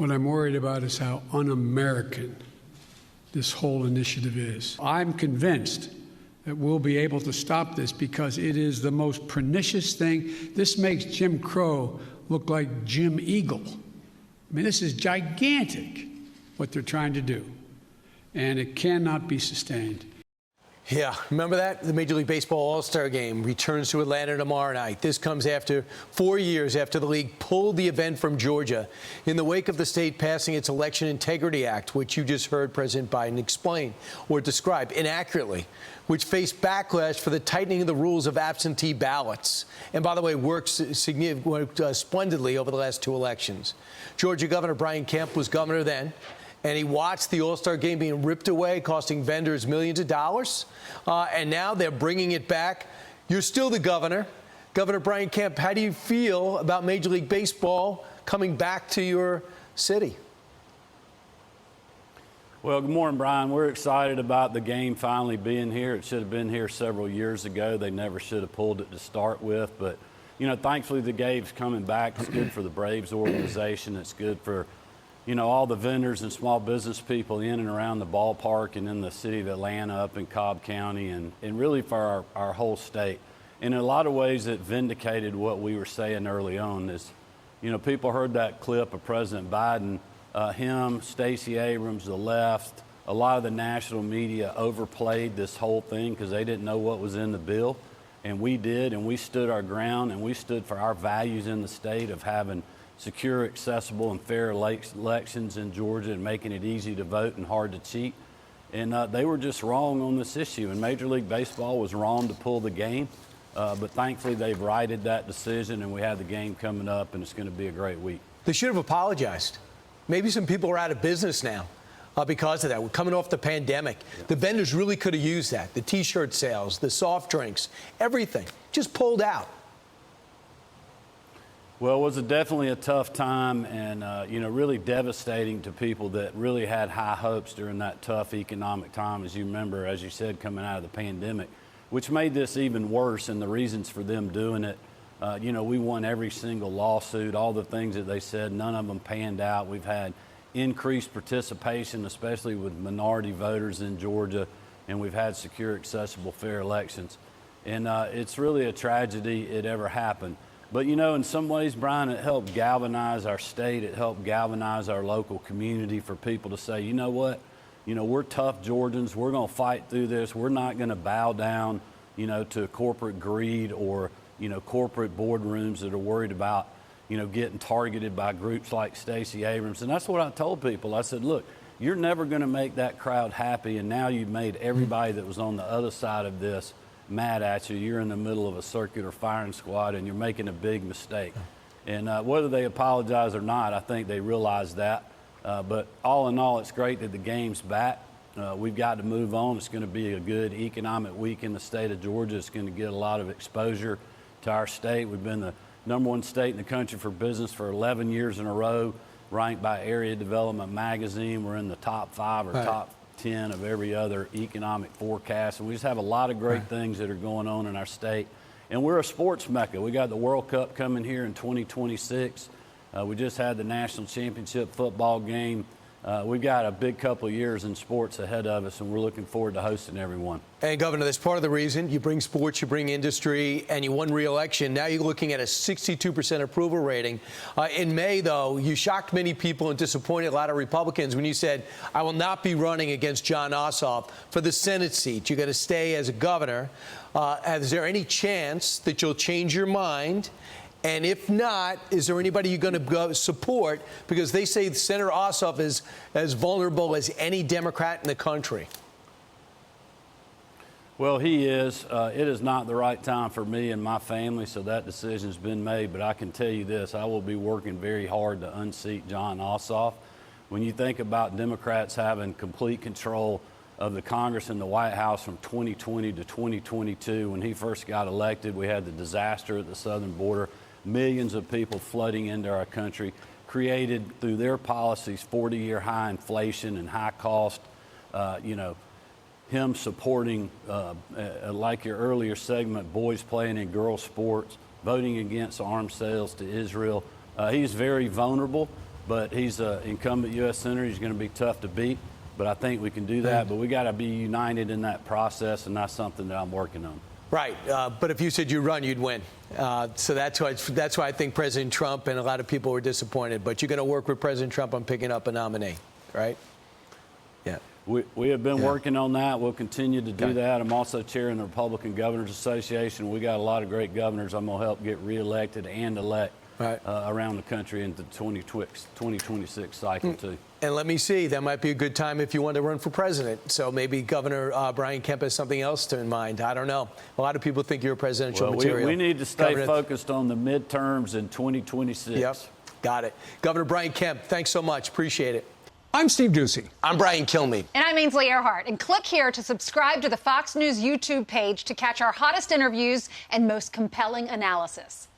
What I'm worried about is how un-American this whole initiative is. I'm convinced that we'll be able to stop this because it is the most pernicious thing. This makes Jim Crow look like Jim Eagle. I mean, this is gigantic, what they're trying to do, and it cannot be sustained. Yeah, remember that? The Major League Baseball All-Star Game returns to Atlanta tomorrow night. This comes after 4 years after the league pulled the event from Georgia in the wake of the state passing its Election Integrity Act, which you just heard President Biden explain or describe inaccurately, which faced backlash for the tightening of the rules of absentee ballots. And by the way, worked splendidly over the last 2 elections. Georgia Governor Brian Kemp was governor then, and he watched the All-Star Game being ripped away, costing vendors millions of dollars. And now they're bringing it back. You're still the governor. Governor Brian Kemp, how do you feel about Major League Baseball coming back to your city? Well, good morning, Brian. We're excited about the game finally being here. It should have been here several years ago. They never should have pulled it to start with. But, you know, thankfully the game's coming back. It's good for the Braves organization. It's good for, you know, all the vendors and small business people in and around the ballpark and in the city of Atlanta, up in Cobb County, and really for our whole state. And in a lot of ways, it vindicated what we were saying early on. Is, you know, people heard that clip of President Biden, him, Stacey Abrams, the left, a lot of the national media overplayed this whole thing because they didn't know what was in the bill. And we did, and we stood our ground, and we stood for our values in the state of having secure, accessible, and fair elections in Georgia and making it easy to vote and hard to cheat. And they were just wrong on this issue. And Major League Baseball was wrong to pull the game. But thankfully, they've righted that decision, and we have the game coming up, and it's going to be a great week. They should have apologized. Maybe some people are out of business now because of that. We're coming off the pandemic. Yeah. The vendors really could have used that. The T-shirt sales, the soft drinks, everything. Just pulled out. Well, it was definitely a tough time and, you know, really devastating to people that really had high hopes during that tough economic time, as you remember, as you said, coming out of the pandemic, which made this even worse, and the reasons for them doing it. You know, we won every single lawsuit, all the things that they said, none of them panned out. We've had increased participation, especially with minority voters in Georgia, and we've had secure, accessible, fair elections. And it's really a tragedy it ever happened. But, you know, in some ways, Brian, it helped galvanize our state. It helped galvanize our local community for people to say, you know what, you know, we're tough Georgians. We're going to fight through this. We're not going to bow down, you know, to corporate greed or, you know, corporate boardrooms that are worried about, you know, getting targeted by groups like Stacey Abrams. And that's what I told people. I said, look, you're never going to make that crowd happy. And now you've made everybody that was on the other side of this mad at you. You're in the middle of a circular firing squad, and you're making a big mistake. And whether they apologize or not, I think they realize that. But all in all, it's great that the game's back. We've got to move on. It's going to be a good economic week in the state of Georgia. It's going to get a lot of exposure to our state. We've been the #1 state in the country for business for 11 years in a row, ranked by Area Development Magazine. We're in the top 5 or top 10 of every other economic forecast. And we just have a lot of great things that are going on in our state. And we're a sports mecca. We got the World Cup coming here in 2026. We just had the national championship football game. We've got a big couple of years in sports ahead of us, and we're looking forward to hosting everyone. And, Governor, that's part of the reason. You bring sports, you bring industry, and you won re-election. Now you're looking at a 62% approval rating. In May, though, you shocked many people and disappointed a lot of Republicans when you said, I will not be running against John Ossoff for the Senate seat. You're going to stay as a governor. Is there any chance that you'll change your mind? And if not, is there anybody you're going to go support? Because they say Senator Ossoff is as vulnerable as any Democrat in the country. Well, he is. It is not the right time for me and my family, so that decision's been made. But I can tell you this, I will be working very hard to unseat John Ossoff. When you think about Democrats having complete control of the Congress and the White House from 2020 to 2022, when he first got elected, we had the disaster at the southern border. Millions of people flooding into our country, created through their policies 40-year high inflation and high cost. You know, him supporting, like your earlier segment, boys playing in girls sports, voting against arms sales to Israel. He's very vulnerable. but he's an incumbent U.S. Senator. He's going to be tough to beat, but I think we can do that. But we got to be united in that process, and that's something that I'm working on. Right, but if you said you run, you'd win. So that's why I think President Trump and a lot of people were disappointed. But you're going to work with President Trump on picking up a nominee, right? Yeah. We have been working on that. We'll continue to do that. I'm also chairing the Republican Governors Association. We got a lot of great governors I'm going to help get reelected and elect around the country into the 2026 cycle, too. And let me see, that might be a good time if you want to run for president. So maybe Governor Brian Kemp has something else in mind. I don't know. A lot of people think you're presidential material. We need to stay focused on the midterms in 2026. Yep, got it. Governor Brian Kemp, thanks so much. Appreciate it. I'm Steve Doocy. I'm Brian Kilmeade. And I'm Ainsley Earhart. And click here to subscribe to the Fox News YouTube page to catch our hottest interviews and most compelling analysis.